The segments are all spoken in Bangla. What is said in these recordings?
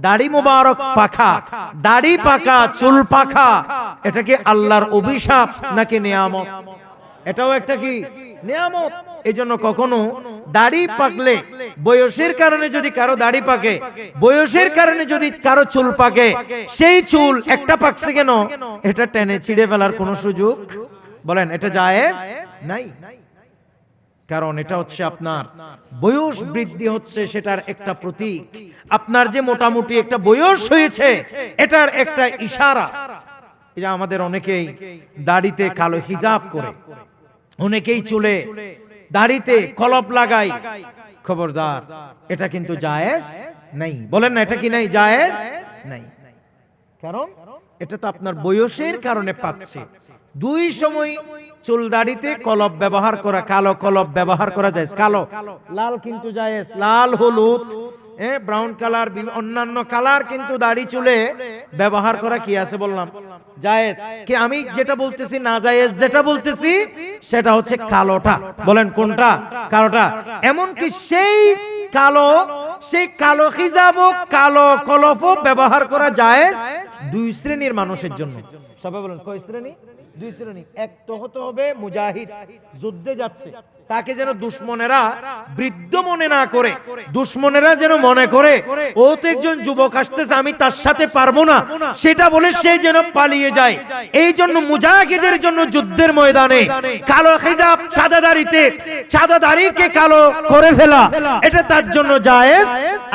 দাড়ি মোবারক পাকা, দাড়ি পাকা, চুল পাকা, এটা কি আল্লাহর অভিশাপ নাকি নিয়ামত? এটাও একটা কি নিয়ামত। এজন্য কখনো দাড়ি পাকলে, বয়সের কারণে যদি কারো দাড়ি পাকে, বয়সের কারণে যদি কারো চুল পাকে, সেই চুল একটা পাকছে কেন এটা টেনে ছিঁড়ে ফেলার কোনো সুযোগ, বলেন এটা জায়েজ নাই। কারণ এটা হচ্ছে আপনার বয়স বৃদ্ধি হচ্ছে, সেটার একটা প্রতীক। আপনার যে মোটামুটি একটা বয়স হয়েছে, এটার একটা ইশারা। এটা আমাদের অনেকেই দাড়িতে কালো হিজাব করে, অনেকেই চুলে দাড়িতে কলপ লাগাই। খবরদার, এটা কিন্তু জায়েজ নাই। বলেন না এটা কি নাই, জায়েজ নাই। কারণ এটা তো আপনার বয়সের কারণে পাকছে। দুই সময় চুল দাড়িতে কলপ ব্যবহার করা, কালো কলপ ব্যবহার করা যায়, কালো লাল কিন্তু জায়েজ, লাল হলুদ ব্রাউন কালার অন্যান্য কালার কিন্তু দাড়ি চুলে ব্যবহার করা কি আছে বললাম জায়েজ। কি আমি যেটা বলতেছি না জায়েজ যেটা বলতেছি সেটা হচ্ছে কালোটা। বলেন কোনটা? কালোটা। এমনকি সেই কালো হিজাব, কালো কলফও ব্যবহার করা জায়েজ দুই শ্রেণীর মানুষের জন্য। সবাই বলেন কয় শ্রেণী? দুই শ্রেণী। এক তো হতে হবে মুজাহিদ, যুদ্ধে যাচ্ছে, তাকে যেন দুশমনেরা বৃদ্ধ মনে না করে, দুশমনেরা যেন মনে করে ও তো একজন যুবক আসতেছে, আমি তার সাথে পারবো না, সেটা বলে সে যেন পালিয়ে যায়। এই জন্য মুজাহিদের জন্য যুদ্ধের ময়দানে কালো হিজাব, সাদা দাড়িতে সাদা দাড়িকে কালো করে ফেলা, এটা তার জন্য জায়েজ।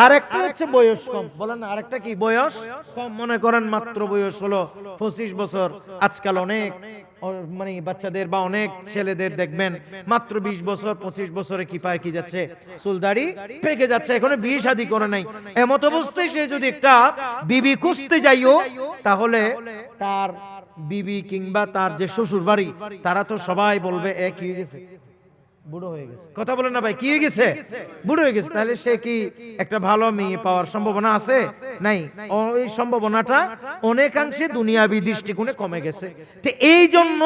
আর একটা হচ্ছে বয়স কম। বলেন না আরেকটা কি? বয়স কম। মনে করেন মাত্র বয়স হলো 25 বছর। আজকাল অনেক মানে বাচ্চাদের বা অনেক ছেলেদের দেখবেন মাত্র 20 বছর 25 বছরে কি পায় কি যাচ্ছে, চুল দাড়ি পেকে যাচ্ছে, এখনো বিয়ে শাদী করে নাই। এমত অবস্থায় সে যদি একটা বিবি খুঁজতে যাইও, তাহলে তার বিবি কিংবা তার যে শ্বশুর বাড়ি, তারা তো সবাই বলবে এক হয়ে গেছে, বুড়ো হয়ে গেছে। কথা বলেন না ভাই, কি হয়ে গেছে? বুড়ো হয়ে গেছে। তাহলে সে কি একটা ভালো মেয়ে পাওয়ার সম্ভাবনা আছে? নাই। ওই সম্ভাবনাটা অনেকাংশে দুনিয়াবি দৃষ্টিকোণে কমে গেছে। তো এই জন্য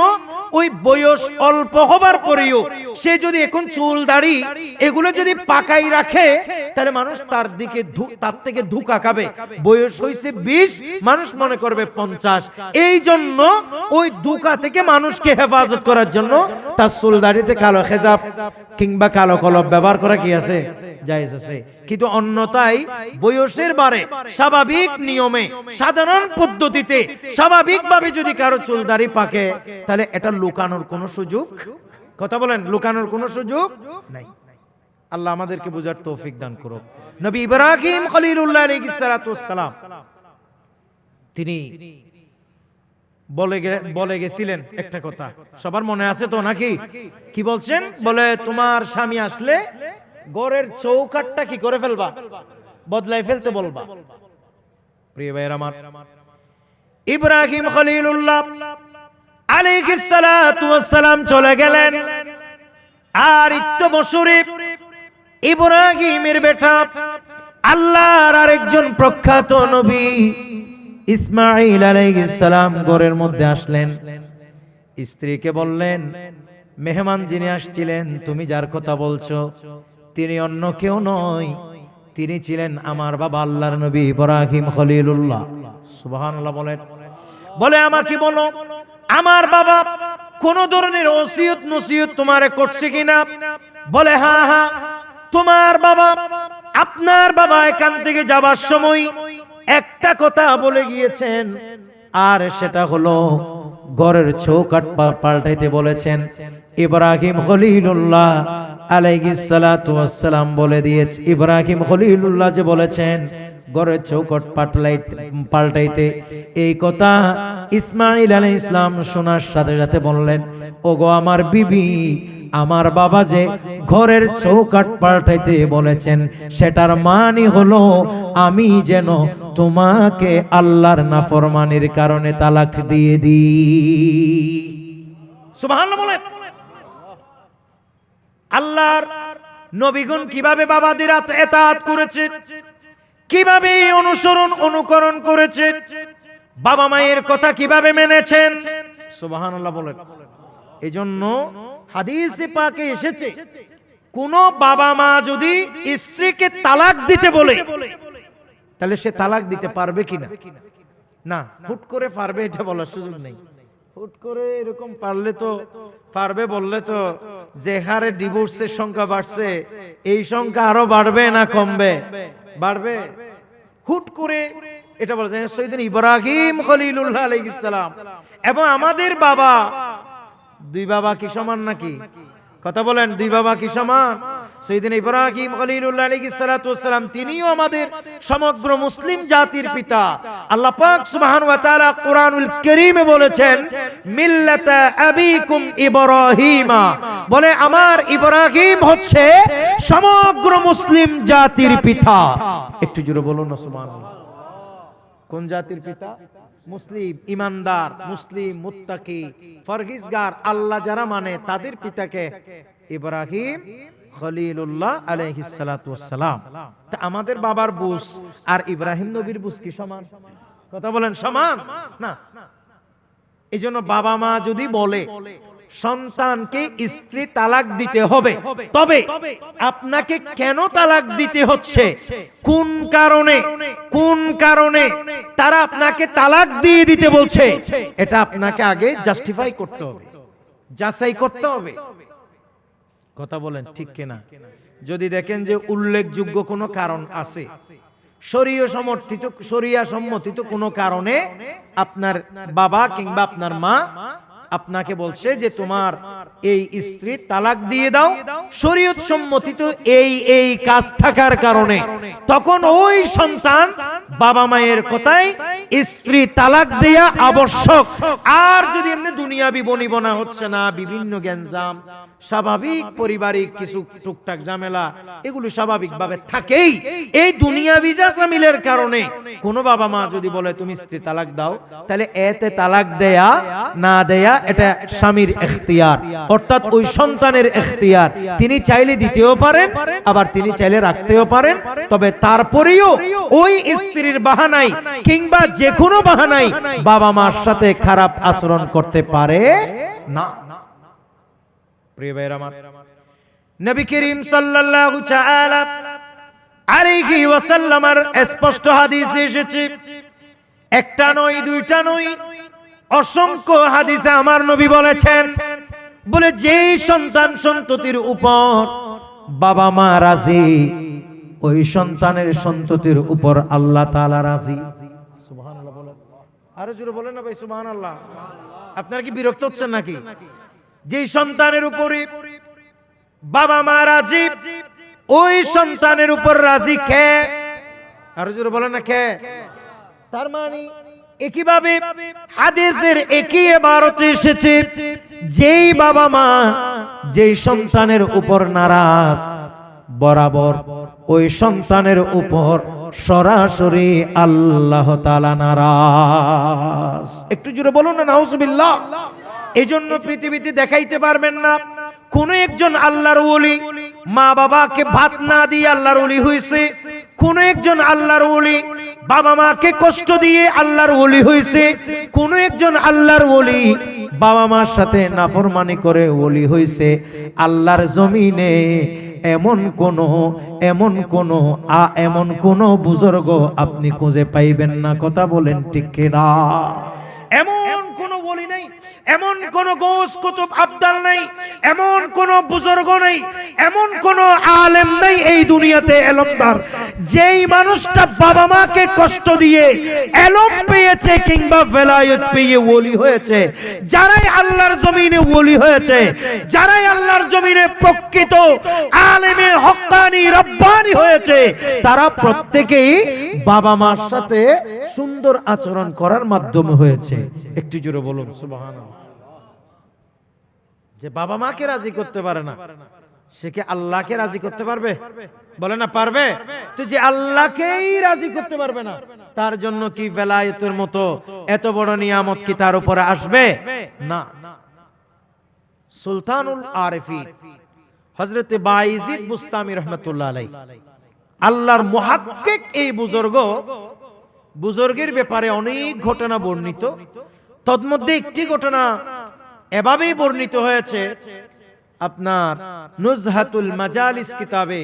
ওই বয়স অল্প হবার পরেও সে যদি এখন চুল দাড়ি এগুলো যদি পাকাই রাখে, তাহলে মানুষ তার থেকে ধোঁকা খাবে। বয়স হয়েছে 20, মানুষ মনে করবে 50। এই জন্য ওই ধোঁকা থেকে মানুষকে হেফাজত করার জন্য তার চুল দাড়িতে কালো হিজাব কিংবা কালো কলপ ব্যবহার করা কি আছে? জায়েজ আছে। কিন্তু অন্যথায় বয়সের বারে স্বাভাবিক নিয়মে, সাধারণ পদ্ধতিতে, স্বাভাবিকভাবে যদি কারো চুল দাড়ি পাকে, তাহলে এটা লুকানোর কোনো সুযোগ, কথা বলেন, লুকানোর কোনো সুযোগ নাই। আল্লাহ আমাদেরকে বুঝার তৌফিক দান করুক। নবী ইব্রাহিম খলিলুল্লাহ আলাইহিস সালাতু ওয়াস সালাম তিনি বলে গেছিলেন একটা কথা, সবার মনে আছে তো নাকি? কি বলছেন? বলে তোমার স্বামী আসলে ঘরের চৌকাঠটা কি করে ফেলবা, বদলাই ফেলতে বলবা। প্রিয় ভাইয়ের আমার, ইব্রাহিম খলিলুল্লাহ আলাইহিস সালাতু ওয়াস সালাম চলে গেলেন। আর ইত্তবসরে ইব্রাহিমের বেটা আল্লাহর আরেকজন প্রখ্যাত নবী ইসমাঈল আলাইহিস সালাম ঘরের মধ্যে আসলেন। স্ত্রীকে বললেন, মেহমান যিনি আসছিলেন, তুমি যার কথা বলছো তিনি অন্য কেউ নয়, তিনি ছিলেন আমার বাবা আল্লাহর নবী ইব্রাহিম খলিলুল্লাহ। সুবহানাল্লাহ বলেন। বলে আমাকে বলো, আমার বাবা কোন ধরনের ওসিয়ত নসিহত তোমারে করছে কিনা? বলে হ্যাঁ হ্যাঁ, তোমার বাবা, আপনার বাবা এখান থেকে যাবার সময় একটা কথা বলে গিয়েছেন, আর সেটা হলো ঘরের চৌকাঠ পাল্টাইতে বলেছেন। ইব্রাহিম খলিলুল্লাহ আলাইহিস সালাতু ওয়াস সালাম বলে দিয়েছে, ইব্রাহিম খলিলুল্লাহ যে বলেছেন ঘরের চৌকাঠ পাল্টাইতে, এই কথা ইসমাঈল আলাইহিস সালাম শোনার সাথে সাথে বললেন, ওগো আমার বিবি, আমার বাবা যে ঘরের চৌকাঠ পাল্টাইতে বলেছেন, সেটার মানে হলো আমি যেন তোমাকে আল্লাহর নাফরমানির কারণে তালাক দিয়ে দিই। সুবহানাল্লাহ বলেন। আল্লাহর নবীগণ কিভাবে বাবাদের ইতাআত করেছে, কিভাবে অনুকরণ করেছে, বাবা মায়ের কথা কিভাবে মেনেছেন। সুবহানাল্লাহ বলেন। এজন্য হাদিসে পাকে এসেছে, কোন বাবা মা যদি স্ত্রীকে তালাক দিতে বলে, তাহলে সে তালাক দিতে পারবে কিনা? না, হুট করে পারবে এটা বলার সুযোগ নেই। হুট করে এরকম পারলে তো পারবে বললে তো যে হারে ডিভোর্সের সংখ্যা বাড়ছে এই সংখ্যা আরো বাড়বে না কমবে? বাড়বে। হুট করে এটা বলেছেন সৈয়দনা ইব্রাহিম খলিলুল্লাহ আলাইহিস সালাম। এবং আমাদের বাবা, দুই বাবা কি সমান নাকি? কথা বলেন, দুই বাবা কি সমান? সৈয়দনা ইব্রাহিম খলিলুল্লাহ আলাইহিস সালাতু ওয়াস সালাম তিনিও আমাদের সমগ্র মুসলিম জাতির পিতা। আল্লাহ পাক সুবহানাহু ওয়া তাআলা কুরআনুল কারীমে বলেছেন মিল্লাতা আবিকুম ইব্রাহিমা, বলে আমার ইব্রাহিম হচ্ছে সমগ্র মুসলিম জাতির পিতা। একটু জোরে বলুন না সুবহানাল্লাহ। কোন জাতির পিতা? মুসলিম, ইমানদার, মুসলিম, মুত্তাকি, ফরহিজগার, আল্লাহ যারা মানে তাদের পিতাকে ইব্রাহিম খলিলুল্লাহ আলাইহিস সালাতু ওয়াস সালাম। তা আমাদের বাবার বুস আর ইব্রাহিম নবীর বুস কি সমান? কথা বলেন, সমান না। এইজন্য বাবা মা যদি বলে সন্তানকে স্ত্রী তালাক দিতে হবে, তবে আপনাকে কেন তালাক দিতে হচ্ছে, কোন কারণে, কোন কারণে তারা আপনাকে তালাক দিয়ে দিতে বলছে, এটা আপনাকে আগে জাস্টিফাই করতে হবে, যাচাই করতে হবে। কথা বলেন ঠিক কিনা? যদি দেখেন যে উল্লেখযোগ্য কোনো কারণ আছে, শরীয়ত সম্মতিত কোনো কারণে আপনার বাবা কিংবা আপনার মা আপনাকে বলছে যে তোমার এই স্ত্রী তালাক দিয়ে দাও, শরীয়ত সম্মতিত এই কাজ থাকার কারণে, তখন ওই সন্তান বাবা মায়ের কথায় স্ত্রী তালাক দেয়া আবশ্যক। আর যদি এমনি দুনিয়াবি বনিবনা হচ্ছে না, বিভিন্ন গ্যাঞ্জাম, স্বাভাবিক পারিবারিক কিছু টুকটাক ঝামেলা, এগুলো স্বাভাবিকভাবে থাকেই, এই দুনিয়াবি জামিলের কারণে কোন বাবা মা যদি বলে তুমি স্ত্রী তালাক দাও, তাহলে এতে তালাক দেয়া না দেয়া এটা স্বামীর ইখতিয়ার, অর্থাৎ ওই সন্তানের ইখতিয়ার। তিনি চাইলে দিতেও পারেন, আবার তিনি চাইলে রাখতেও পারেন। তবে তারপরেও ওই স্ত্রীর বাহানায় কিংবা যে কোনো বাহানায় বাবা মার সাথে খারাপ আচরণ করতে পারে না। প্রিয় ভাইরা আমার, নবী করিম সাল্লাল্লাহু তাআলা আলাইহি ওয়াসাল্লামের স্পষ্ট হাদিসে এসেছে, একটা নয়, দুইটা নয়, অসংখ্য হাদিসে আমার নবী বলেছেন, বলে যেই সন্তান সন্ততির উপর বাবা মা রাজি, ওই সন্তানের সন্ততির উপর আল্লাহ তাআলা রাজি। সুবহানাল্লাহ বলেন, আরো জোরে বলেন না ভাই সুবহানাল্লাহ। আপনারা কি বিরক্ত হচ্ছেন নাকি? যেই সন্তানের উপরে বাবা মা রাজি, ওই সন্তানের উপর রাজি কে? আরো জোরে বলেন না কে? তার মানে একইভাবে হাদিসের একই ইবারতে এসেছে, যেই বাবা মা যেই সন্তানের উপর নারাজ, বরাবর ওই সন্তানের উপর সরাসরি আল্লাহ তাআলা নারাজ। একটু জোরে বলুন না নাউজুবিল্লাহ। এজন্য পৃথিবীতে দেখাইতে পারবেন না কোন একজন আল্লাহর ওলি মা বাবাকে ভাত না দিয়ে আল্লাহর ওলি হয়েছে, কোন একজন আল্লাহর ওলি বাবা মাকে কষ্ট দিয়ে আল্লাহর ওলি হয়েছে, কোন একজন আল্লাহর ওলি বাবা মার সাথে নাফরমানি করে ওলি হয়েছে। আল্লাহর জমিনে এমন কোন বুজুর্গ আপনি খুঁজে পাইবেন না। কথা বলেন ঠিক কিনা? এমন কোন ওলি নাই, এমন কোন গৌস কুতুব আবদাল নাই, এমন কোন বুজুর্গ নাই, এমন কোন আলেম নাই এই দুনিয়াতে এলমদার, যেই মানুষটা বাবা মাকে কষ্ট দিয়ে এলম পেয়েছে কিংবা ভেলায়েত পেয়ে ওলি হয়েছে। যারাই আল্লাহর জমিনে ওলি হয়েছে, যারাই আল্লাহর জমিনে প্রকৃত আলেমে হক্কানি রব্বানি হয়েছে, তারা প্রত্যেকেই বাবা মার সাথে সুন্দর আচরণ করার মাধ্যমে হয়েছে। একটু জোরে বলুন সুবহানাল্লাহ। যে বাবা মাকে রাজি করতে পারে না, সে কি আল্লাহকে রাজি করতে পারবে? বলে না পারবে। তো যে আল্লাহকেই রাজি করতে পারবে না, তার জন্য কি বেলায়েতের মতো এত বড় নিয়ামত কি তার উপরে আসবে? না। সুলতানুল আরিফিন হযরত বায়জিদ বুস্তামি রাহমাতুল্লাহ আলাইহি, আল্লাহর মুহাক্কিক এই বুজুর্গের ব্যাপারে অনেক ঘটনা বর্ণিত। তন্মধ্যে একটি ঘটনা এভাবেই বর্ণিত হয়েছে আপনার নুজহাতুল মাজালিস কিতাবে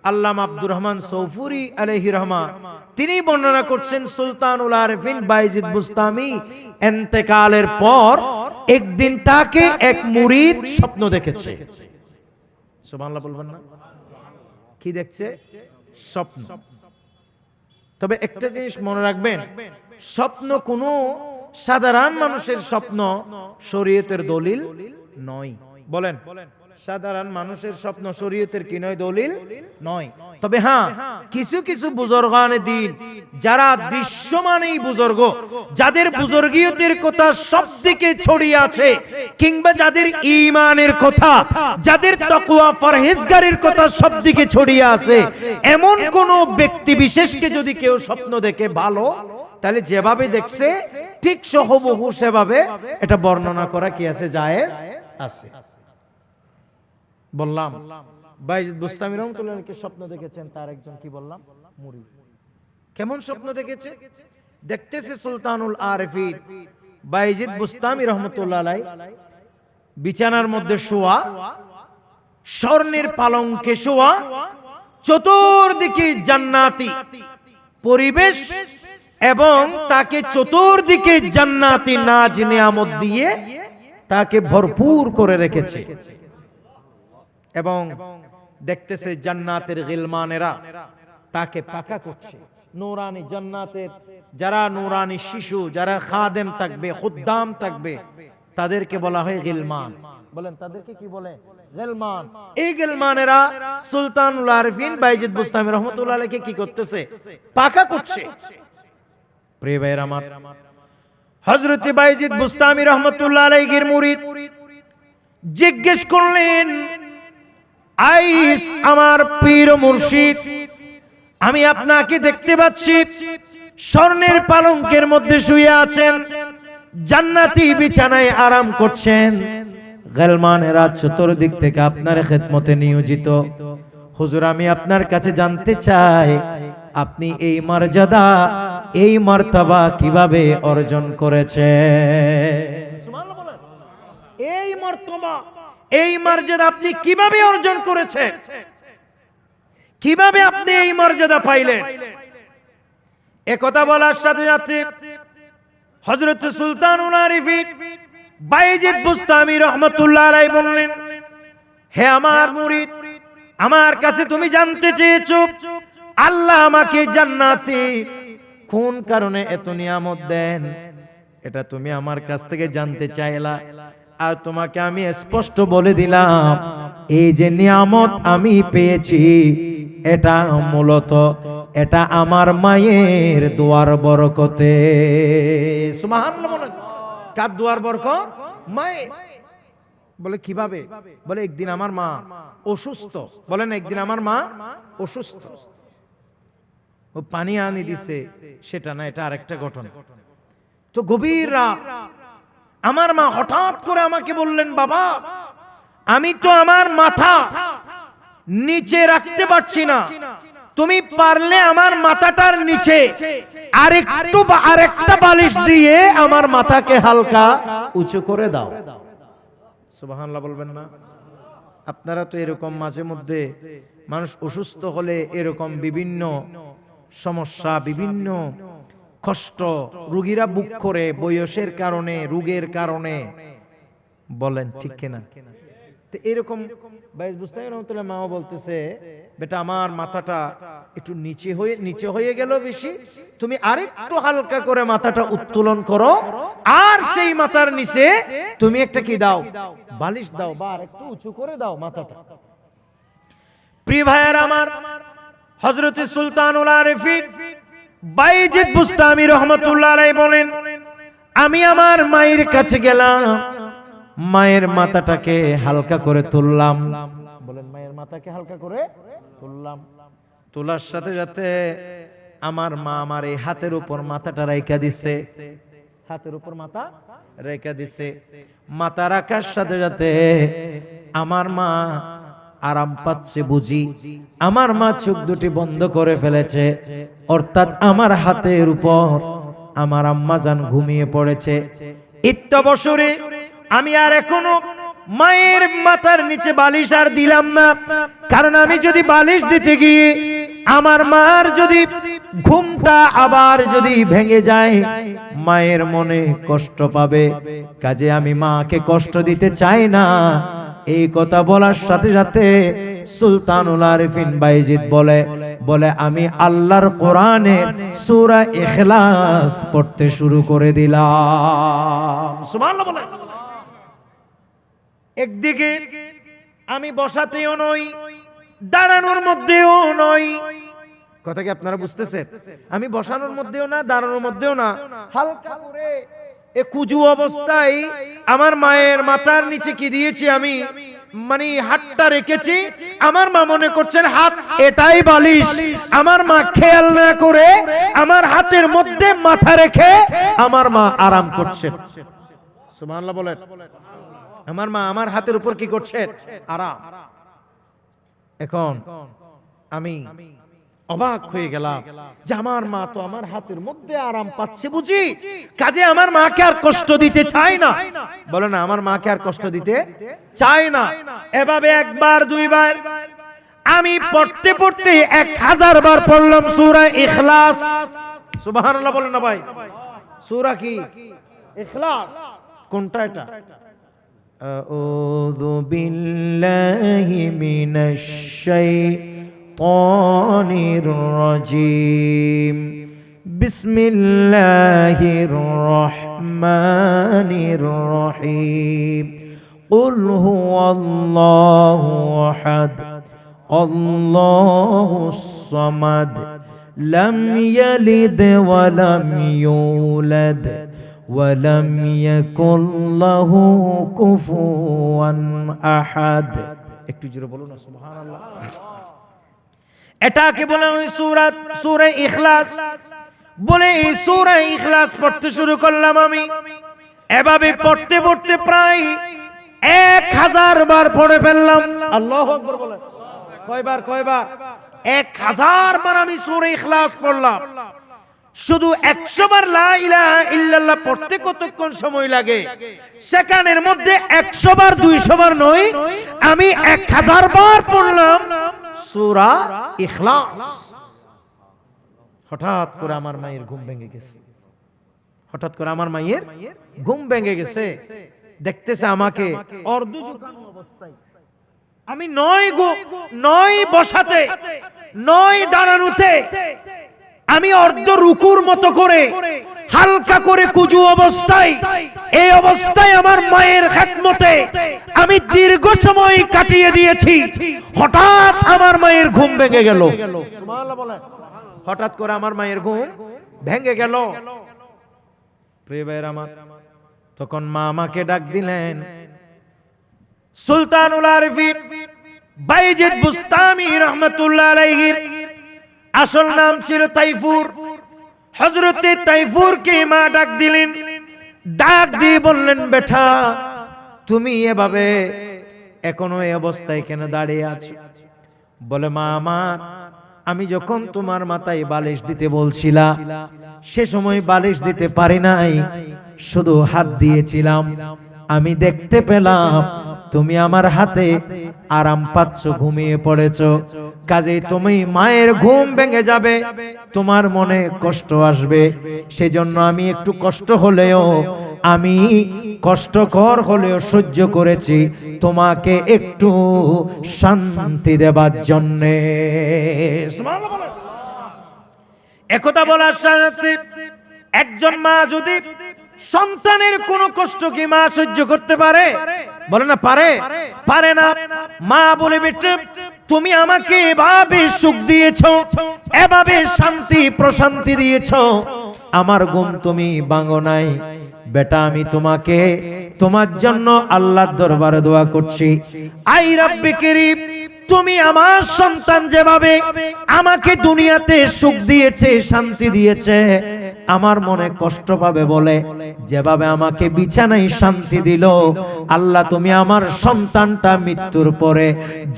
আল্লামা আব্দুর রহমান সৌফুরি আলাইহি রহমা তিনি বর্ণনা করছেন সুলতানুল আরিফিন বাইজিদ বুস্তামি ইন্তেকালের পর একদিন তাকে এক মুরিদ স্বপ্ন দেখেছে। সুবহানাল্লাহ বলবেন না? কি দেখছে? স্বপ্ন। তবে একটা জিনিস মনে রাখবেন, স্বপ্ন কোনো সাধারণ মানুষের স্বপ্ন শরীয়তের দলিল নয়। বলেন, সাধারণ মানুষের স্বপ্ন শরীয়তের কি নয়? দলিল নয়। তবে হ্যাঁ, কিছু কিছু বুজুর্গানে দ্বীন যারা দৃশ্যমানেই বুজুর্গ, যাদের বুজুর্গিয়তের কথা সব দিকে ছড়িয়ে আছে, কিংবা যাদের ঈমানের কথা, যাদের তাকওয়া পরহেজগারির কথা সব দিকে ছড়িয়ে আছে, এমন কোন ব্যক্তি বিশেষকে যদি কেউ স্বপ্ন দেখে ভালো, তাহলে যেভাবে দেখছে ঠিক সহবহু সেভাবে এটা বর্ণনা করা কি আছে? জায়েজ আছে। বললাম বাইজিদ বুস্তামি রহমাতুল্লাহকে স্বপ্ন দেখেছেন, তার একজন কি বললাম মুরিদ। কেমন স্বপ্ন দেখেছে? দেখতেছে সুলতানুল আরিফিন বাইজিদ বুস্তামি রহমাতুল্লাহ আলাইহি বিছানার মধ্যে শোয়া, স্বর্ণের পালঙ্কে শোয়া, চতুর্দিকে জান্নাতি পরিবেশ এবং তাকে চতুর্দিকে জান্নাতি নাজ নিয়ামত দিয়ে তাকে ভরপুর করে রেখেছে। এবং দেখতেছে জান্নাতের গিলমানেরা তাকে পাকা করছে। নূরানি জান্নাতের যারা নূরানি শিশু, যারা খাদেম থাকবে, খুদ্দাম থাকবে, তাদেরকে বলা হয় গিলমান। বলেন তাদেরকে কি বলে? গিলমান। এই গিলমানেরা সুলতানুল আরিফিন বাইজিদ বুস্তামি রহমাতুল্লাহ আলাইহি কি করতেছে? পাকা করছে। প্রিয় ভাইরা আমার, হযরত বাইজিদ বুস্তামি রহমাতুল্লাহ আলাইহির মুরিদ জিজ্ঞেস করলেন, আইস আমার পীর মুর্শিদ, আমি আপনাকে দেখতে পাচ্ছি স্বর্ণের পালঙ্কের মধ্যে শুয়ে আছেন, জান্নাতি বিছানায় আরাম করছেন, গিলমানেরা চতুর্দিক থেকে আপনার খেদমতে নিয়োজিত। হুজুর, আমি আপনার কাছে জানতে চাই আপনি এই মর্যাদা, এই মার্তবা কিভাবে অর্জন করেছেন? সুবহানাল্লাহ বলেন। এই মার্তবা, এই মর্যাদা আপনি কিভাবে অর্জন করেছেন? কিভাবে আপনি এই মর্যাদা পাইলেন? একথা বলার সাথে সাথে হযরত সুলতানুল আরিফিন বাইজিদ বুস্তামি রহমাতুল্লাহ আলাইহি বললেন, হে আমার মুরিদ, আমার কাছে তুমি জানতে চেয়েছো আল্লাহ আমাকে জান্নাতে কোন কারণে এত নিয়ামত দেন, এটা তুমি আমার কাছ থেকে জানতে চাইলা। আর তোমাকে আমি স্পষ্ট বলে দিলাম, এই যে নিয়ামত আমি পেয়েছি এটা মূলত এটা আমার মায়ের দোয়ার বরকতে। সুবহানাল্লাহ বলেন। কার দোয়ার বরকত? মায়ের। বলে কিভাবে? বলে একদিন আমার মা অসুস্থ। বলেন একদিন আমার মা অসুস্থ, ও পানি আনি দিছে, সেটা না, এটা আরেকটা ঘটনা। তো গভীর রাত, আমার মা হঠাৎ করে আমাকে বললেন, বাবা আমি তো আমার মাথা নিচে রাখতে পারছি না, তুমি পারলে আমার মাথাটার নিচে আরেকটা বালিশ দিয়ে আমার মাথাকে হালকা উঁচু করে দাও। সুবহানাল্লাহ বলবেন না? আপনারা তো এরকম মাঝে মধ্যে মানুষ অসুস্থ হলে এরকম বিভিন্ন সমস্যা, বিভিন্ন কষ্ট রোগীরা বুক করে বয়সের কারণে, রোগের কারণে। বলেন ঠিক কিনা? তো এরকম বাইজিদ বুস্তামি রহমাতুল্লাহ মাও বলতেছে, বেটা আমার মাথাটা একটু নিচে হয়ে গেল বেশি, তুমি আরেকটু হালকা করে মাথাটা উত্তোলন করো, আর সেই মাথার নিচে তুমি একটা কি দাও? বালিশ দাও, বা আরেকটু উঁচু করে দাও মাথাটা। প্রিয় ভাইয়েরা আমার, হযরত সুলতানুল আরিফিন বাইজিদ বুস্তামি রহমাতুল্লাহ আলাইহি বলেন, আমি আমার মায়ের কাছে গেলাম, মায়ের মাথাটাকে হালকা করে তুললাম। বলেন মায়ের মাথাকে হালকা করে তুললাম। তোলার সাথে সাথে আমার মা আমার এই হাতের উপর মাথাটা রেখে দিছে, হাতের উপর মাথা রেখে দিছে। মাথা রাখার সাথে সাথে আমার মা আরাম পাচ্ছে বুঝি। আমার মা চোখ দুটি বন্ধ করে ফেলেছে, অর্থাৎ আমার হাতের উপর আমার আম্মা জান ঘুমিয়ে পড়েছে। ইত্যবসরে আমি আর এখনো মায়ের মাথার নিচে বালিশ আর দিলাম না, কারণ আমি যদি বালিশ দিতে গিয়ে আমার মার যদি ঘুমটা আবার যদি ভেঙে যায়, মায়ের মনে কষ্ট পাবে, কাজে আমি মাকে কষ্ট দিতে চাই না। এই কথা বলার সাথে সাথে সুলতানুল আরিফিন বাইজিদ বলে আমি আল্লাহর কোরআনের সূরা ইখলাস পড়তে শুরু করে দিলাম। সুবহানাল্লাহ বলেন। একদিকে আমি বসাতেও নই, দাঁড়ানোর মধ্যেও নই। কথা কি আপনারা বুঝতেছেন? আমি বসানোর মধ্যেও না, দাঁড়ানোর মধ্যেও না, হালকা করে এ কুজু অবস্থায় আমার মায়ের মাথার নিচে কি দিয়েছি আমি, মানে হাতটা রেখেছি। আমার মা মনে করছেন হাত এটাই বালিশ। আমার মা খেয়াল না করে আমার হাতের মধ্যে মাথা রেখে আমার মা আরাম করছেন। সুবহানাল্লাহ বলেন। আমার মা আমার হাতের উপর কি করছেন? আরাম। এখন আমি অবাক হয়ে গেলাম যে আমার মা তো আমার হাতের মধ্যে আরাম পাচ্ছে বুঝি, কাজে আমার মাকে আর কষ্ট দিতে চাই না। বলে না, আমার মাকে আর কষ্ট দিতে চাই না। এভাবে একবার দুইবার আমি পড়তে পড়তে 1000 বার পড়লাম সূরা ইখলাস। সুবহানাল্লাহ বলেন না ভাই। সূরা কি? ইখলাস। কোনটা এটা? আউযু বিল্লাহি মিনাশ শাইতানির রাজীম। বিসমিল্লাহির রহমানির রহিম। কুল হুয়াল্লাহু আহাদ আল্লাহুস সামাদ লাম ইয়ালিদ ওয়া লাম ইউলাদ ওয়ালাম ইয়াকুল লাহু কুফুয়ান আহাদ। একটু জোরে বলুন না সুবহানাল্লাহ। এটাকে বলা হয় সূরা ইখলাস। বলে এই সূরা ইখলাস পড়তে শুরু করলাম আমি। এভাবে পড়তে পড়তে প্রায় 1000 বার পড়ে ফেললাম। আল্লাহু আকবার বলেন। কয়বার? 1000 বার আমি সূরা ইখলাস পড়লাম। শুধু 100 বার লা ইলাহা ইল্লাল্লাহ পড়তে কতক্ষণ সময় লাগে? সেখানের মধ্যে 100 বার 200 বার নয়, আমি 1000 বার পড়লাম সূরা ইখলাস। হঠাৎ করে আমার মায়ের ঘুম ভেঙে গেছে। দেখতেছে আমাকে অর্ধ ঝুঁকানো অবস্থায়। আমি নয় বসাতে, নয় দাঁড়ানোতে, আমি অর্ধ রুকুর মতো করে হালকা করে কুজু অবস্থায়, এই অবস্থায় আমার মায়ের খেদমতে আমি দীর্ঘ সময় কাটিয়ে দিয়েছি। হঠাৎ আমার মায়ের ঘুম ভেঙে গেল। সুবহানাল্লাহ বলেন। হঠাৎ করে আমার মায়ের ঘুম ভেঙে গেল। প্রিয় ভাইরা আমার, তখন মা আমাকে ডাক দিলেন। সুলতানুল আরিফিন বাইজিদ বুস্তামি রাহমাতুল্লাহ আলাইহির আসল নাম ছিল তাইফুর। হযরতে তাইফুরকে মা ডাক দিলেন। ডাক দিয়ে বললেন, বেটা তুমি এভাবে এখনো এই অবস্থায় কেন দাঁড়িয়ে আছো? বলে, মা আমার, আমি যখন তোমার মাথায় বালিশ দিতে বলছিলা সে সময় বালিশ দিতে পারি নাই, শুধু হাত দিয়েছিলাম। আমি দেখতে পেলাম তুমি আমার হাতে আরাম পাচ্ছ, ঘুমিয়ে পড়েছো। কাজেই তুমি মায়ের ঘুম ভেঙে যাবে, তোমার মনে কষ্ট আসবে। সেজন্য আমি একটু কষ্টকর হলেও সহ্য করেছি, তোমাকে একটু শান্তি দেবার জন্যে। একথা বলার সাথে একজন মা যদি সন্তানের কোনো কষ্ট কি মা সহ্য করতে পারে? বলে না, পারে না। মা বলে, বেটা তুমি আমাকে এভাবে সুখ দিয়েছো, এভাবে শান্তি প্রশান্তি দিয়েছো, আমার ঘুম তুমি ভাঙো নাই। বেটা আমি তোমার জন্য আল্লাহর দরবারে দোয়া করছি, আই রাব্বি কারীম, তুমি আমার সন্তান যেভাবে আমাকে দুনিয়াতে সুখ দিয়েছে, শান্তি দিয়েছে, আমার মনে কষ্ট পাবে বলে যেভাবে আমাকে বিছানায় শান্তি দিল, আল্লাহ তুমি আমার সন্তানটা মৃত্যুর পরে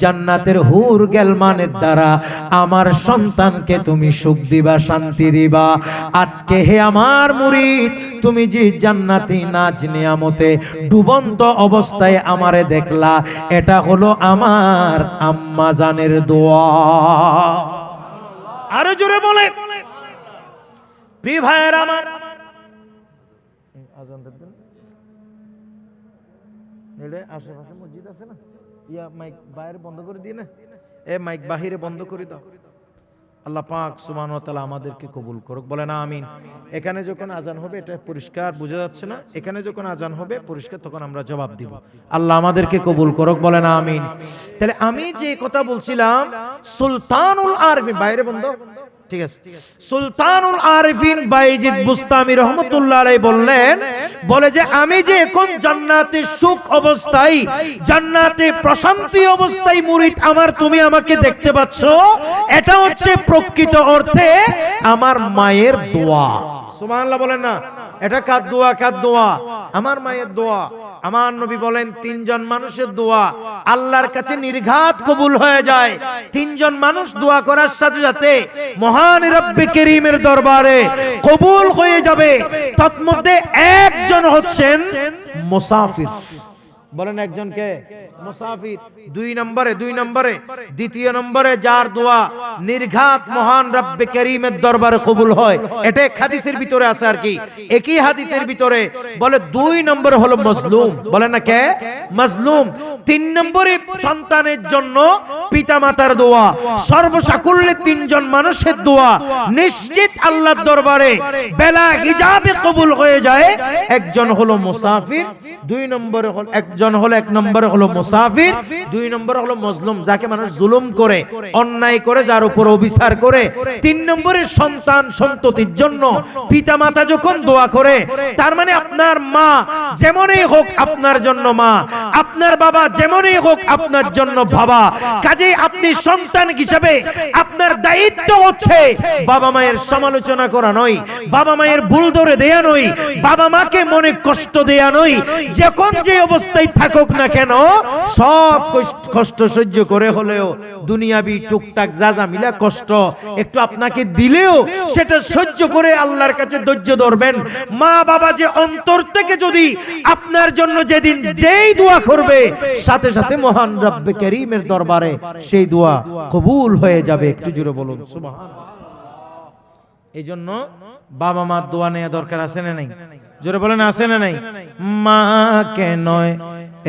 জান্নাতের হুর গেলমানের দ্বারা আমার সন্তানকে তুমি সুখ দিবা, শান্তি দিবা। আজকে হে আমার মুরিদ, তুমি যে জান্নাতি নাজ নিয়ামতে ডুবন্ত অবস্থায় আমারে দেখলা, এটা হলো আমার আম্মা জানের দোয়া। আরো জোরে বলেন। প্রিয় ভাইয়েরা আমার, আজান দেন। এলে আশেপাশে মসজিদ আছে না, ইয়া মাইক বাইরে বন্ধ করে দিয়ে না, মাইক বাহিরে বন্ধ করে দাও। আল্লাহ পাক সুবহানাহু ওয়া তাআলা আমাদেরকে কবুল করুক, বলেন আমিন। এখানে যখন আজান হবে, এটা পরিষ্কার বোঝা যাচ্ছে না, এখানে যখন আজান হবে পরিষ্কার, তখন আমরা জবাব দিব। আল্লাহ আমাদেরকে কবুল করুক, বলেন আমিন। তাহলে আমি যে কথা বলছিলাম, সুলতানুল আরিফিন, বাইরে বন্ধ, ঠিক আছে। সুলতানুল আরিফিন বাইজিদ বুস্তামি রহমাতুল্লাহ আলাইহি বললেন, বলে যে আমি যে এখন জান্নাতে সুখ অবস্থায়, জান্নাতে প্রশান্তি অবস্থায় মুরিদ আমার তুমি আমাকে দেখতে পাচ্ছ, এটা হচ্ছে প্রকৃত অর্থে আমার মায়ের দোয়া। সুবহানাল্লাহ বলেন না। এটা কার দোয়া? কার দোয়া? আমার মায়ের দোয়া। আমার নবী বলেন, তিনজন মানুষের দোয়া আল্লাহর কাছে নির্ঘাত কবুল হয়ে যায়। তিনজন মানুষ দোয়া করার সাথে সাথে মহান রব্বে করিমের দরবারে কবুল হয়ে যাবে। তন্মধ্যে একজন হচ্ছেন মুসাফির। বলেন একজনকে মুসাফির। দুই নম্বরে দ্বিতীয় নম্বরে যার দোয়া নির্ঘাত মহান রব্বে করিমের দরবারে কবুল হয়, এটা এক হাদিসের ভিতরে আছে আর কি, একই হাদিসের ভিতরে বলে 2 নম্বরে হলো মজলুম। বলেন না কে? মজলুম। 3 নম্বরে সন্তানের জন্য পিতামাতার দোয়া। সর্বসাকুল্যে তিনজন মানুষের দোয়া নিশ্চিত আল্লাহর দরবারে বেলা হিজাবে কবুল হয়ে যায়। একজন হলো মুসাফির, 2 নম্বরে হলো একজন হলো 1 নম্বরে হলো মুসাফির, 2 নম্বরে হলো মজলুম, যাকে মানুষ জুলুম করে, অন্যায় করে, যার উপর অবিচার করে। 3 নম্বরে সন্তান সন্ততির জন্য পিতামাতা যখন দোয়া করে, তার মানে আপনার মা যেমনই হোক আপনার জন্য মা, আপনার বাবা যেমনই হোক আপনার জন্য বাবা। কাজেই আপনি সন্তান হিসেবে আপনার দায়িত্ব হচ্ছে বাবা মায়ের সমালোচনা করা নয়, বাবা মায়ের ভুল ধরে দেয়া নয়, বাবা মাকে মনে কষ্ট দেয়া নয়। যখন যে অবস্থায় থাকুক না কেন, সব কষ্ট সহ্য করে হলেও দুনিয়াবি টুকটাক যা মিলা কষ্ট একটু আপনাকে দিলেও সেটা সহ্য করে আল্লাহর কাছে ধৈর্য ধরবেন। মা বাবা যে অন্তর থেকে যদি আপনার জন্য যেদিন যেই দোয়া করবে, সাথে সাথে মহান রব্বে করিমের দরবারে সেই দোয়া কবুল হয়ে যাবে। একটু জোরে বলুন সুবহানাল্লাহ। এই জন্য বাবা মার দোয়া নেওয়া দরকার আছে না নাই? জোরে বলেন আছে না নাই? মা কেন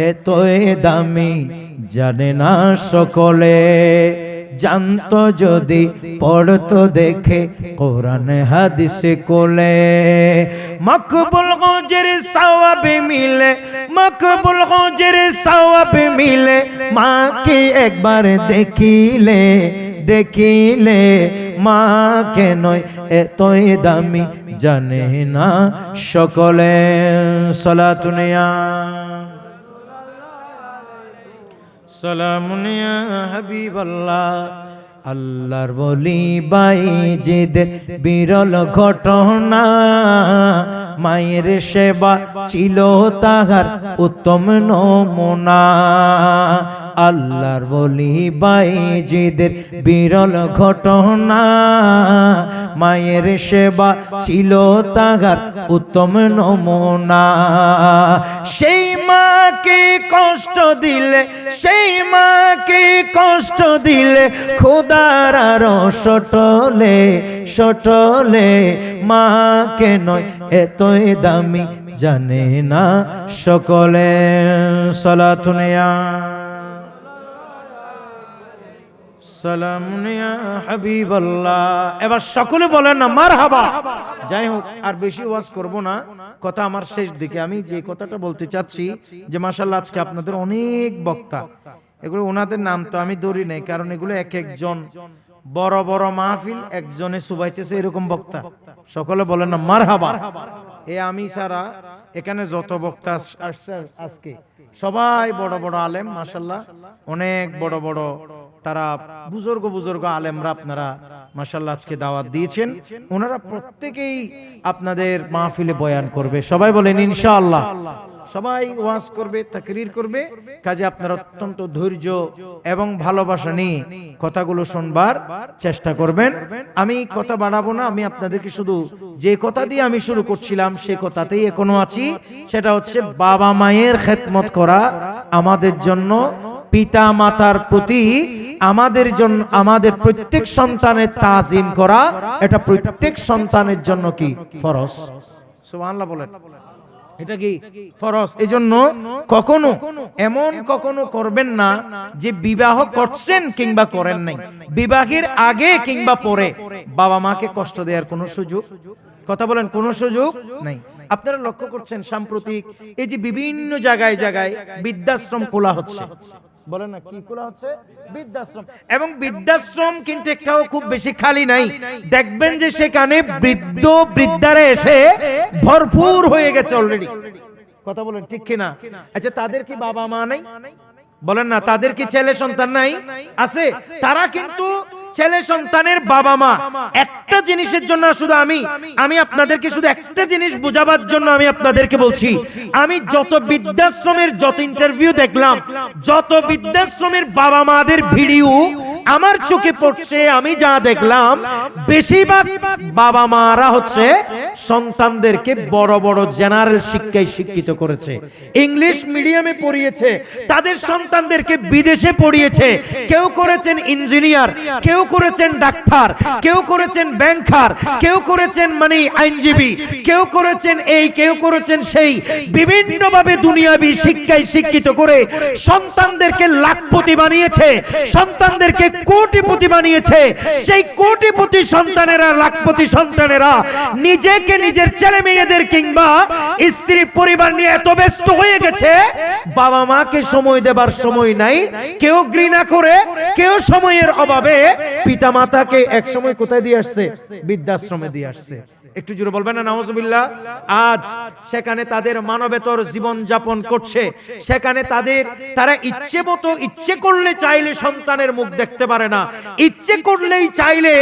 এতই দামি জানে না সকলে, জানতো যদি পড়তো দেখে কোরআন হাদিসে কোলে। মকবুল গজের সওয়াবে মিলে, মকবুল গজের সওয়াবে মিলে, মাকে একবার দেখিলে দেখিলে, মা কেন এতই দামি জানে না সকলে। সালাতুন ইয়া সালামুন ইয়া হাবিবাল্লাহ। আল্লাহর ওলি বাইজিদের বিরল ঘটনা, মায়ের সেবা ছিল তাহার উত্তম নমুনা। আল্লাহর ওলি বাইজিদের বিরল ঘটনা, মায়ের সেবা ছিল তাহার উত্তম নমুনা। সেই মাকে কষ্ট দিলে, সেই মাকে কষ্ট দিলে, খোদার আরো সটলে সটলে, মাকে নয় এতই দামি জানে না সকলে। সালাতুন ইয়া সালামুন ইয়া হাবিবাল্লাহ। এবার সকলে বলেন না মারহাবা। যাই হোক, আর বেশি ওয়াজ করব না, কথা আমার শেষ দিকে। আমি যে কথাটা বলতে চাচ্ছি যে মাশাআল্লাহ আজকে আপনাদের অনেক বক্তা, এগুলো ওনাদের নাম তো আমি ধরি নাই, কারণ এগুলো এক একজন বড় বড় মাহফিল, একজনে সুবাইতেছে এরকম বক্তা। সকলে বলেন না মারহাবা। আমি ছাড়া এখানে যত বক্তা আসছে আজকে সবাই বড় বড় আলেম, মাশাআল্লাহ অনেক বড় বড় তারা বুজুর্গ আলেমরা আপনারা মাশাআল্লাহ আজকে দাওয়াত দিয়েছেন, ওনারা প্রত্যেকেই আপনাদের মাহফিলে বয়ান করবে। সবাই বলেন ইনশাআল্লাহ। সবাই ওয়াজ করবে, তাকরীর করবে। কাজে আপনারা অত্যন্ত ধৈর্য এবং ভালোবাসা নিয়ে কথাগুলো শুনবার চেষ্টা করবেন। আমি কথা বাড়াবো না, আমি আপনাদেরকে শুধু যে কথা দিয়ে আমি শুরু করছিলাম সে কথাতেই এখনো আছি। সেটা হচ্ছে বাবা মায়ের খেদমত করা আমাদের জন্য, পিতা মাতার প্রতি আমাদের জন্য, আমাদের প্রত্যেক সন্তানের তাজিম করা এটা প্রত্যেক সন্তানের জন্য কি ফরজ। সুবহানাল্লাহ বলেন, এটা কি ফরজ। এজন্য কখনো করবেন না যে বিবাহ করছেন কিংবা করেন নাই, বিবাহের আগে কিংবা পরে বাবা মাকে কষ্ট দেওয়ার কোনো সুযোগ, কথা বলেন, কোনো সুযোগ নাই। আপনারা লক্ষ্য করছেন সাম্প্রতিক এই যে বিভিন্ন জায়গায় বৃদ্ধাশ্রম খোলা হচ্ছে, বলেন না কি খোলা হচ্ছে? বৃদ্ধাশ্রম। এবং বৃদ্ধাশ্রম কিন্তু একটাও খুব বেশি খালি নাই। দেখবেন যে সেখানে বৃদ্ধ বৃদ্ধারা এসে ভরপুর হয়ে গেছে অলরেডি, কথা বলেন ঠিক কিনা? আচ্ছা, তাদের কি বাবা মা নাই? বলেন না, তাদের কি ছেলে সন্তান নাই? আছে। তারা কিন্তু ছেলে সন্তানের বাবা মা। একটা জিনিসের জন্য শুধু আমি আপনাদেরকে শুধু একটা জিনিস বোঝাবার জন্য আমি আপনাদেরকে বলছি, আমি যত বৃদ্ধাশ্রমের যত ইন্টারভিউ দেখলাম, যত বৃদ্ধাশ্রমের বাবা মাদের ভিডিও আমার চোখে পড়ছে, আমি যা দেখলাম বেশিরভাগ বাবা মারা হচ্ছে সন্তানদেরকে বড় বড় জেনারেল শিক্ষায় শিক্ষিত করেছে, ইংলিশ মিডিয়ামে পড়িয়েছে, তাদের সন্তানদেরকে বিদেশে পড়িয়েছে। কেউ করেছেন ইঞ্জিনিয়ার, কেউ করেছেন ডাক্তার, কেউ করেছেন ব্যাংকার, কেউ করেছেন মানে আইনজীবী, কেউ করেছেন এই, কেউ করেছেন সেই, বিভিন্নভাবে দুনিয়াবি শিক্ষায় শিক্ষিত করে সন্তানদেরকে লাখপতি বানিয়েছে, সন্তানদেরকে কোটিপতি বানিয়েছে। সেই কোটিপতি সন্তানেরা, লাখপতি সন্তানেরা নিজেকে, নিজের ছেলে মেয়েদের কিংবা স্ত্রী পরিবার নিয়ে এত ব্যস্ত হয়ে গেছে, বাবা মাকে সময় দেবার সময় নাই। কেউ ঘৃণা করে, কেউ সময়ের অভাবে পিতা মাতাকে এক সময় কোথায় দিয়ে আসছে? বৃদ্ধাশ্রমে দিয়ে আসছে। একটু জোরে বলবেন না নাউজুবিল্লাহ। আজ সেখানে তাদের মানবেতর জীবন যাপন করছে, সেখানে তারা ইচ্ছে মতো, ইচ্ছে করলে চাইলে সন্তানের মুখ দেখতে পারে না, ইচ্ছে করলেই চাইলে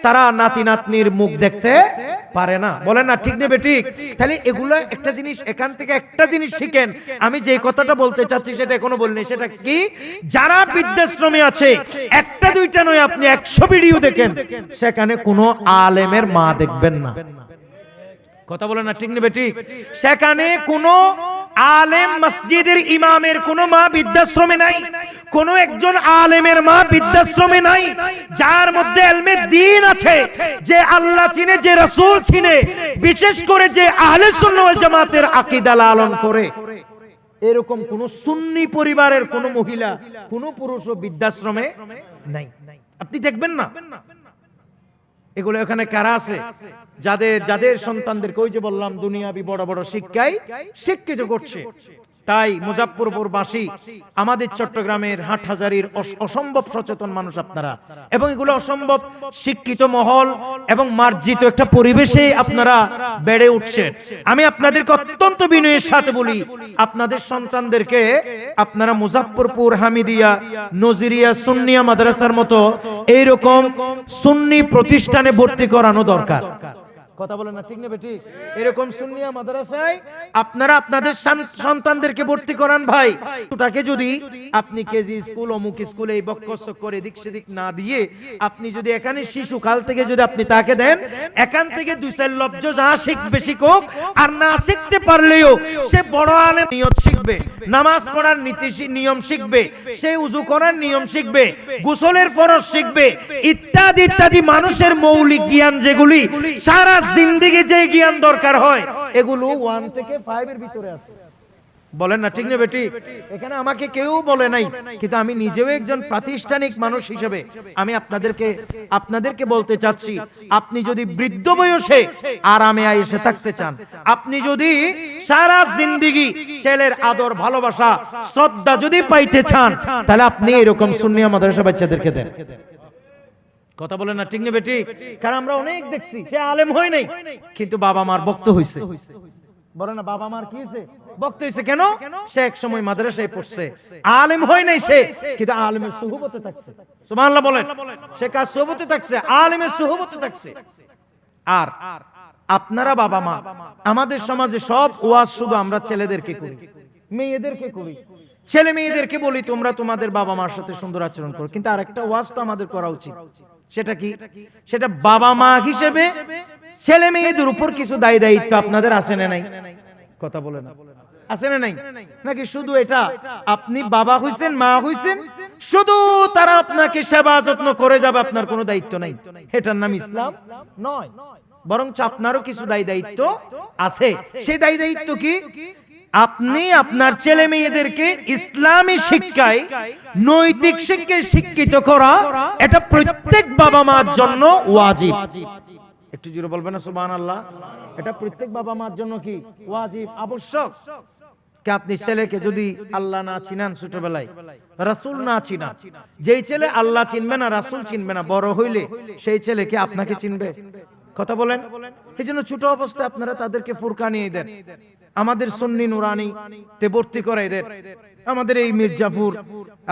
তারা নাতি নাতনির মুখ দেখতে পারে না। বলেন না ঠিক নেবে ঠিক? তাহলে এগুলা একটা জিনিস, এখান থেকে একটা জিনিস শিখেন। আমি যে কথাটা বলতে চাচ্ছি সেটা এখনো বলিনি। সেটা কি? যারা বৃদ্ধাশ্রমে আছে, একটা দুইটা নয়, আপনি 100 ভিডিও দেখেন, সেখানে কোনো আলেমের মা দেখবেন না, কথা বলেন না ঠিক নেবে ঠিক? সেখানে কোনো আলেম, মসজিদের ইমামের কোনো মা বৃদ্ধাশ্রমে নাই, কোন একজন আলেমের মা বৃদ্ধাশ্রমে নাই, যার মধ্যে ইলমে দ্বীন আছে, যে আল্লাহ চিনে, যে রাসূল চিনে, বিশেষ করে যে আহলে সুন্নাহ ওয়াল জামাতের আকীদা লালন করে, এরকম কোন সুন্নি পরিবারের কোন মহিলা, কোন পুরুষও বৃদ্ধাশ্রমে নাই, আপনি দেখবেন না। এগুলো এখানে কারা আছে? যাদের সন্তানদেরকে ওই যে বললাম দুনিয়াবি বড় বড় শিক্ষায় শিক্ষিত করছে। তাই মুজাফফরপুরবাসী, আমাদের চট্টগ্রামের হাটহাজারীর অসম্ভব সচেতন মানুষ আপনারা, এবং এগুলো অসম্ভব শিক্ষিত মহল এবং মার্জিত একটা পরিবেশে আপনারা বেড়ে উঠছেন। আমি আপনাদেরকে অত্যন্ত বিনয়ের সাথে বলি, আপনাদের সন্তানদেরকে আপনারা মুজাফফরপুর হামিদিয়া, নজিরিয়া, সুন্নিয়া মাদ্রাসার মতো এইরকম সুন্নি প্রতিষ্ঠানে ভর্তি করানো দরকার। কথা বলেন না ঠিক নেবে ঠিক? এরকম সুন্নিয়া মাদ্রাসায় আপনারা আপনাদের সন্তানদেরকে ভর্তি করান ভাই। ওটাকে যদি আপনি কেজি স্কুল, অমুক স্কুলে এই বক্কসক করে এদিক সেদিক না দিয়ে, আপনি যদি এখানে শিশুকাল থেকে যদি আপনি তাকে দেন, এখান থেকে 2-4 লব্জ যা শিখবে শিখুক, আর না শিখতে পারলেও সে বড় আলেম নিয়ত শিখবে, নামাজ পড়ার নীতি নিয়ম শিখবে, সে উযু করার নিয়ম শিখবে, গোসলের ফরজ শিখবে, ইত্যাদি ইত্যাদি মানুষের মৌলিক জ্ঞান যেগুলি সারা জিন্দেগি যে জ্ঞান দরকার হয়, এগুলো 1 থেকে 5 এর ভিতরে আছে। বলেন না ঠিক না বেটি? এখানে আমাকে কেউ বলে নাই, কিন্তু আমি নিজেও একজন প্রাতিষ্ঠানিক মানুষ হিসেবে আমি আপনাদেরকে বলতে চাচ্ছি, আপনি যদি বৃদ্ধ বয়সে আরামে আয়েশে থাকতে চান, আপনি যদি সারা জিন্দেগি ছেলের আদর, ভালোবাসা, শ্রদ্ধা যদি পাইতে চান, তাহলে আপনি এরকম সুন্নিয়া মাদ্রাসা বাচ্চাদেরকে দেন। কথা বলেন না ঠিক নেবে ঠিক? কারণ আমরা অনেক দেখছি, সে আলেম হয় নাই কিন্তু বাবা মার ভক্ত হইছে, বলে না বাবা মার কি হয়েছে, বক্তা হয়েছে। কেন? সে এক সময় মাদ্রাসায় পড়ছে, আলেম হয় নাই সে, কিন্তু আলেমের সুহবতে থাকছে। সুবহানাল্লাহ বলেন। সে কার সুহবতে থাকছে? আলেমের সুহবতে থাকছে। আর আপনারা বাবা মা, আমাদের সমাজে সব ওয়াজ শুধু আমরা ছেলেদেরকে করি, মেয়েদেরকে করি। ছেলে মেয়েদেরকে বলি তোমরা তোমাদের বাবা মার সাথে সুন্দর আচরণ করো, কিন্তু আরেকটা ওয়াজ তো আমাদের করা উচিত। সেটা কি? সেটা বাবা মা হিসেবে ছেলে মেয়েদের উপর কিছু দায় দায়িত্ব আপনাদের আছে না নাই? কথা বলে না, আছে না নাই? নাকি শুধু এটা আপনি বাবা হইছেন, মা হইছেন, শুধু তারা আপনাকে সেবা যত্ন করে যাবে, আপনার কোনো দায়িত্ব নাই? এটার নাম ইসলাম নয়। বরং আপনারও কিছু দায় দায়িত্ব আছে। সেই দায় দায়িত্ব কি? আপনি আপনার ছেলে মেয়েদেরকে ইসলামী শিক্ষায়, নৈতিক শিক্ষায় শিক্ষিত করা, এটা প্রত্যেক বাবা মার জন্য ওয়াজিব। একটু জোরে বলবেন না সুবহানাল্লাহ? এটা প্রত্যেক বাবা মার জন্য কি? ওয়াজিব, আবশ্যক। কে আপনি ছেলেকে যদি আল্লাহ না চিনান, ছোটবেলায় রাসূল না চিনান, যেই ছেলে আল্লাহ চিনবে না, রাসূল চিনবে না, বড় হইলে সেই ছেলে কি আপনাকে চিনবে? কথা বলেন। এই জন্য ছোট অবস্থায় আপনারা তাদেরকে ফুরকানিয়ে দেন, আমাদের সুন্নি নুরানি তে ভর্তি করাই দেন, আমাদের এই মির্জাপুর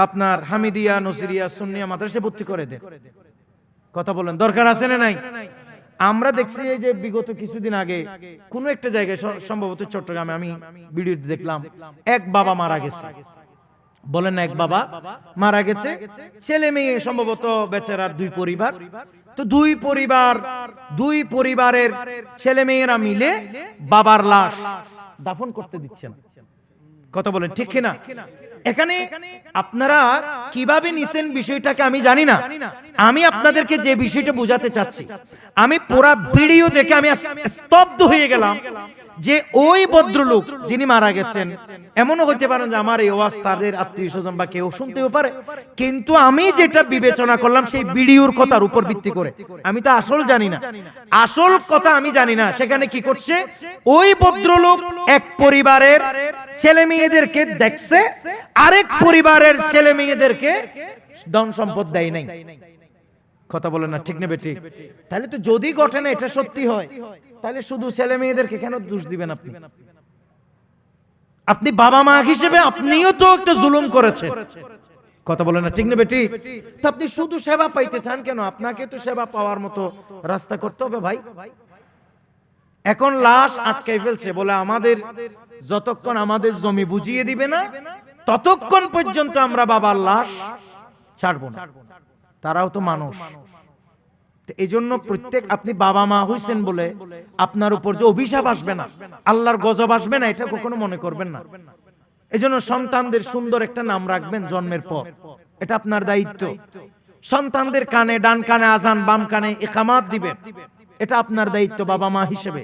আপনার হামিদিয়া নজরিয়া সুন্নিয়া মাদ্রাসা ভর্তি করে দেন। কথা বলেন, দরকার আছে না নাই? আমরা দেখছি এই যে বিগত কিছুদিন আগে কোন একটা জায়গায়, সম্ভবত চট্টগ্রামে, আমি ভিডিও দেখলাম, এক বাবা মারা গেছে। বলেন না, এক বাবা মারা গেছে, ছেলে মেয়ে সম্ভবত বেচারার দুই পরিবার। তো দুই পরিবারের ছেলে মেয়েরা মিলে বাবার লাশ দাফন করতে দিচ্ছেন। কথা বলেন, ঠিক কিনা? এখানে আপনারা কিভাবে নিছেন বিষয়টাকে আমি জানি না। আমি আপনাদেরকে যে বিষয়টা বোঝাতে চাচ্ছি, আমি পুরো ভিডিও দেখে আমি স্তব্ধ হয়ে গেলাম যে ওই ভদ্রলোক যিনি মারা গেছেন, এমনও হতে পারেন যে আমার এই ওয়াজ তাদের আত্মীয় স্বজন বা কেউ শুনতেও পারে, কিন্তু আমি যেটা বিবেচনা করলাম সেই ভিডিওর কথার উপর ভিত্তি করে, আমি তো আসল জানি না, আসল কথা আমি জানি না। সেখানে কি করছে ওই ভদ্রলোক? এক পরিবারের ছেলে মেয়েদেরকে দেখছে, আরেক পরিবারের ছেলে মেয়েদেরকে ধন সম্পদ দেয় নাই। কথা বলেন না, ঠিক না বেটি? তাহলে তো যদি ঘটনা এটা সত্যি হয়, তাহলে শুধু ছেলে মেয়েদেরকে কেন দোষ দিবেন আপনি? আপনি বাবা মা হিসেবে আপনিও তো একটা জুলুম করেছেন। কথা বলেন না, ঠিক না বেটি? তো আপনি শুধু সেবা পাইতে চান কেন? আপনাকে তো সেবা পাওয়ার মতো রাস্তা করতে হবে ভাই। এখন লাশ আটকাই ফেলছে বলে আমাদের যতক্ষণ আমাদের জমি বুঝিয়ে দিবে না, ততক্ষণ পর্যন্ত আমরা বাবার লাশ ছাড়বো না। তারাও তো মানুষ। এই জন্য প্রত্যেক, আপনি বাবা মা হইছেন বলে আপনার উপর যে অভিশাপ আসবে না, আল্লাহর গজব আসবে না, এটা কখনো মনে করবেন না। এই জন্য সন্তানদের সুন্দর একটা নাম রাখবেন জন্মের পর, এটা আপনার দায়িত্ব। সন্তানদের কানে, ডান কানে আজান, বাম কানে ইকামাত দিবেন, এটা আপনার দায়িত্ব বাবা মা হিসেবে।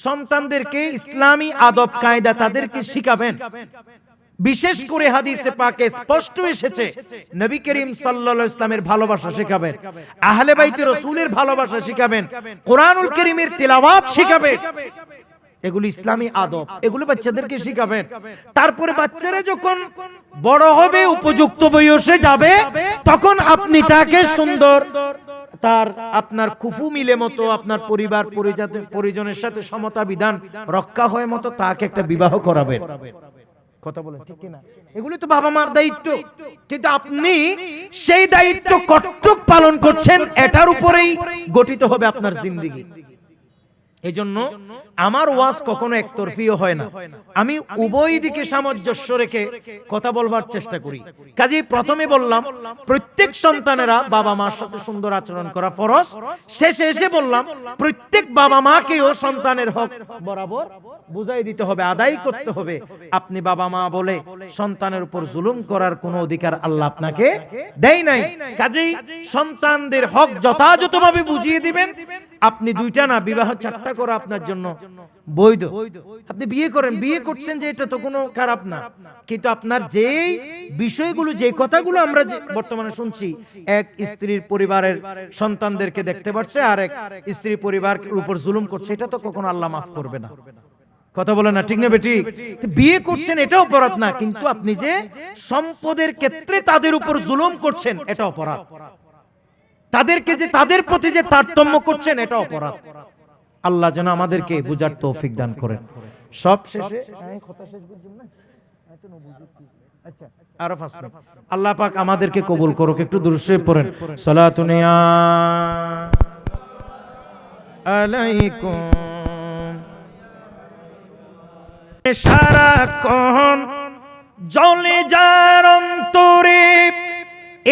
সন্তানদেরকে ইসলামী আদব কায়দা তাদেরকে শিখাবেন। বিশেষ করে হাদিসে পাকে স্পষ্ট এসেছে নবী করিম সাল্লাল্লাহু আলাইহি ওয়াসাল্লামের ভালোবাসা শেখাবেন, আহলে বাইতে রাসূলের ভালোবাসা শিখাবেন, কোরআনুল কারীমের তিলাওয়াত শিখাবেন। এগুলো ইসলামী আদব, এগুলো বাচ্চাদেরকে শিখাবেন। তারপরে বাচ্চারা যখন বড় হবে, উপযুক্ত বয়সে যাবে, তখন আপনি তাকে সুন্দর, তার আপনার কুফু মিলে মতো, আপনার পরিবার পরিজনের সাথে সমতা বিধান রক্ষা হয় মতো তাকে একটা বিবাহ করাবেন। কথা বলেন, ঠিক কিনা? এগুলো তো বাবা মার দায়িত্ব, কিন্তু আপনি সেই দায়িত্ব কতটুক পালন করছেন এটার উপরেই গঠিত হবে আপনার জিন্দেগি। এই জন্য আমার ওয়াজ কখনো একতরফিও হয় না, আমি উভয় দিকে সামঞ্জস্য রেখে কথা বলবার চেষ্টা করি। কাজেই প্রথমে বললাম প্রত্যেক সন্তানেরা বাবা মার সাথে সুন্দর আচরণ করা ফরজ। শেষে এসে বললাম প্রত্যেক বাবা মাকেও সন্তানের হক বরাবর বুঝাই দিতে হবে, আদায় করতে হবে। আপনি বাবা মা বলে সন্তানের উপর জুলুম করার কোনো অধিকার আল্লাহ আপনাকে দেয় নাই। কাজেই সন্তানদের হক যথাযথভাবে বুঝিয়ে দিবেন। আপনি দুইটা না, বিবাহ চারটা করা আপনার জন্য বৈধ। আপনি বিয়ে করেন, বিয়ে করছেন যে এটা তো কোনো খারাপ না, কিন্তু আপনার যেই বিষয়গুলো, যে কথাগুলো আমরা বর্তমানে শুনছি, এক স্ত্রীর পরিবারের সন্তানদেরকে দেখতে পাচ্ছে আর এক স্ত্রী পরিবারের উপর জুলুম করছে, এটা তো কখনো আল্লাহ মাফ করবে না। কথা বলে না, ঠিক না বেটি? বিয়ে করছেন এটা অপরাধ না, কিন্তু আপনি যে সম্পদের ক্ষেত্রে তাদের উপর জুলুম করছেন এটা অপরাধ। তাদেরকে যে, তাদের প্রতি যে তারতম্য করছেন এটা অপরাধ। আল্লাহ যেন আমাদেরকে বুঝার তৌফিক দান করেন। সব শেষে কথা শেষ করছেন না, আচ্ছা আরো 5 মিনিট। আল্লাহ পাক আমাদেরকে কবুল করুক। একটু দুরূদ শরীফ পড়েন। সালাতুন ইয়া আলাইকুম। সারাক্ষণ জ্বলে যার অন্তরে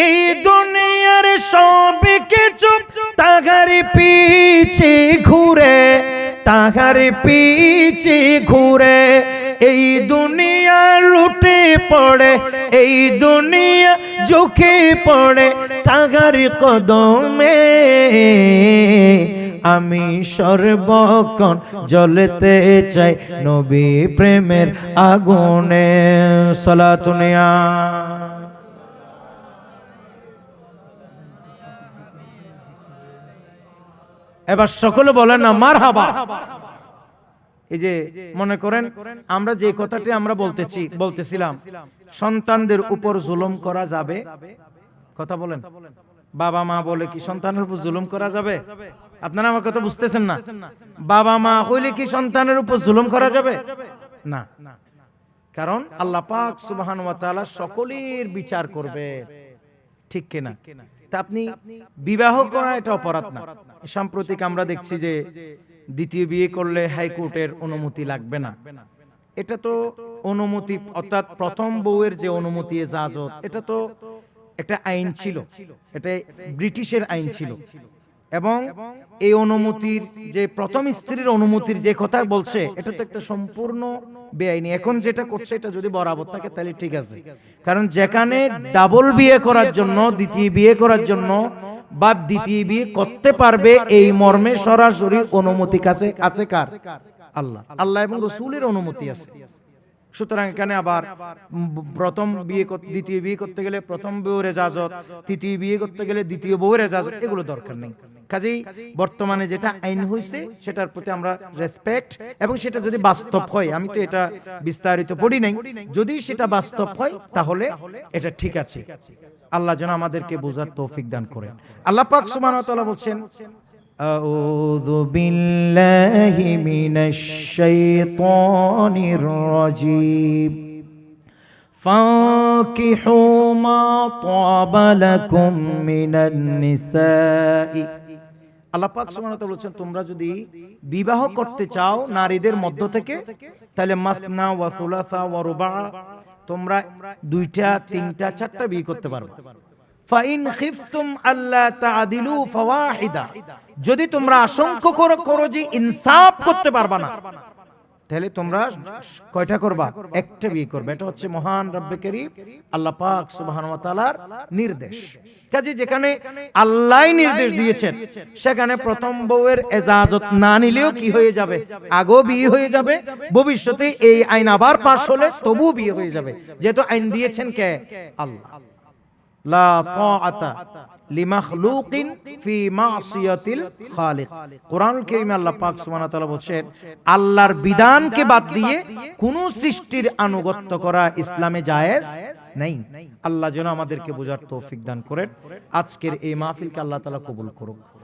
এই দুনিয়ার সব কিছু তাহার পিছে ঘুরে, তাহার পিছে ঘুরে। এই দুনিয়া লুটে পড়ে, এই দুনিয়া ঝুঁকে পড়ে তাহার কদমে। আমি সর্বক্ষণ জ্বলতে চাই নবী প্রেমের আগুনে। সালাতুন ইয়া। এবার সকলে বলেন না মারহাবা। এই যে মনে করেন আমরা যে কথাটি আমরা বলতেছিলাম, সন্তানদের উপর জুলুম করা যাবে? কথা বলেন। বাবা মা বলে কি সন্তানের উপর জুলুম করা যাবে? আপনারা আমার কথা বুঝতেছেন না। বাবা মা হইলে কি সন্তানের উপর জুলুম করা যাবে? না, কারণ আল্লাহ পাক সুবহানাহু ওয়া তাআলা সকলের বিচার করবে, ঠিক কিনা? তা আপনি বিবাহ করা এটা অপরাধ না। সাম্প্রতিক আমরা দেখছি যে দ্বিতীয় বিয়ে করলে হাইকোর্টের অনুমতি লাগবে না। এটা তো অনুমতি, অর্থাৎ প্রথম বউয়ের যে অনুমতি ইজাজত, এটা তো একটা আইন ছিল, এটা ব্রিটিশের আইন ছিল। এবং এই অনুমতির যে প্রথম স্ত্রীর অনুমতির যে কথা বলছে, এটা তো একটা সম্পূর্ণ বেআইনি। এখন যেটা করছে এটা যদি বরাবর থাকে তাহলে ঠিক আছে। কারণ যেখানে ডাবল বিয়ে করার জন্য, দ্বিতীয় বিয়ে করার জন্য বা দ্বিতীয় বিয়ে করতে পারবে এই মর্মে সরাসরি অনুমতি কাছে আছে কার? আল্লাহ, আল্লাহ এবং রাসূলের অনুমতি আছে। সুতরাং এখানে আবার প্রথম বিয়ে, দ্বিতীয় বিয়ে করতে গেলে প্রথম বউয়ের ইজাজত, তৃতীয় বিয়ে করতে গেলে দ্বিতীয় বউয়ের ইজাজত, এগুলো দরকার নেই। কাজেই বর্তমানে যেটা আইন হয়েছে সেটার প্রতি আমরা রেসপেক্ট, এবং সেটা যদি বাস্তব হয়, আমি তো এটা বিস্তারিত পড়ি নাই, যদি সেটা বাস্তব হয় তাহলে এটা ঠিক আছে। আল্লাহ যেন আমাদেরকে বোঝার তৌফিক দান করেন। আল্লাহ পাক সুবহানাহু ওয়া তাআলা বলছেন, আউযু বিল্লাহি মিনাশ শাইতানির রাজীম ফাকিহু মা তাবা লাকুম মিনান নিসাই। আল্লাহ পাক সুবহানাহু ওয়া তাআলা বলছেন, তোমরা যদি বিবাহ করতে চাও নারীদের মধ্য থেকে, তাহলে মাসনা ওয়া সুলাসা ওয়া রুবা, তোমরা 2টা 3টা 4টা বিয়ে করতে পারবে। ফাইন খিফতুম আল্লা তাআদিলু ফাওয়াহিদা, যদি তোমরা আশঙ্কা করো যে ইনসাফ করতে পারবা না, তাহলে তোমরা কয়টা করবা? একটা বিয়ে করবে। এটা হচ্ছে মহান রব্বে কারীম আল্লাহ পাক সুবহানাহু ওয়া তাআলার নির্দেশ। কাজে যেখানে আল্লাহ নির্দেশ দিয়েছেন, সেখানে প্রথম বউয়ের ইজাজত না নিলেও কি হয়ে যাবে? আগেও বিয়ে হয়ে যাবে। ভবিষ্যতে এই আইন আবার পাশ হলে তবু বিয়ে হয়ে যাবে, যেহেতু আইন দিয়েছেন কে? আল্লাহ। লা তাআতা লিমাখলুকিন ফি মাসিয়াতিল খালিক। কোরআনুল কারীমে আল্লাহ পাক সুবহানাহু ওয়া তাআলা বলেন, আল্লাহর বিধানকে বাদ দিয়ে কোন সৃষ্টির আনুগত্য করা ইসলামে জায়েজ নাই। আল্লাহ যেন আমাদেরকে বোঝার তৌফিক দান করেন। আজকের এই মাহফিলকে আল্লাহ তাআলা কবুল করুক।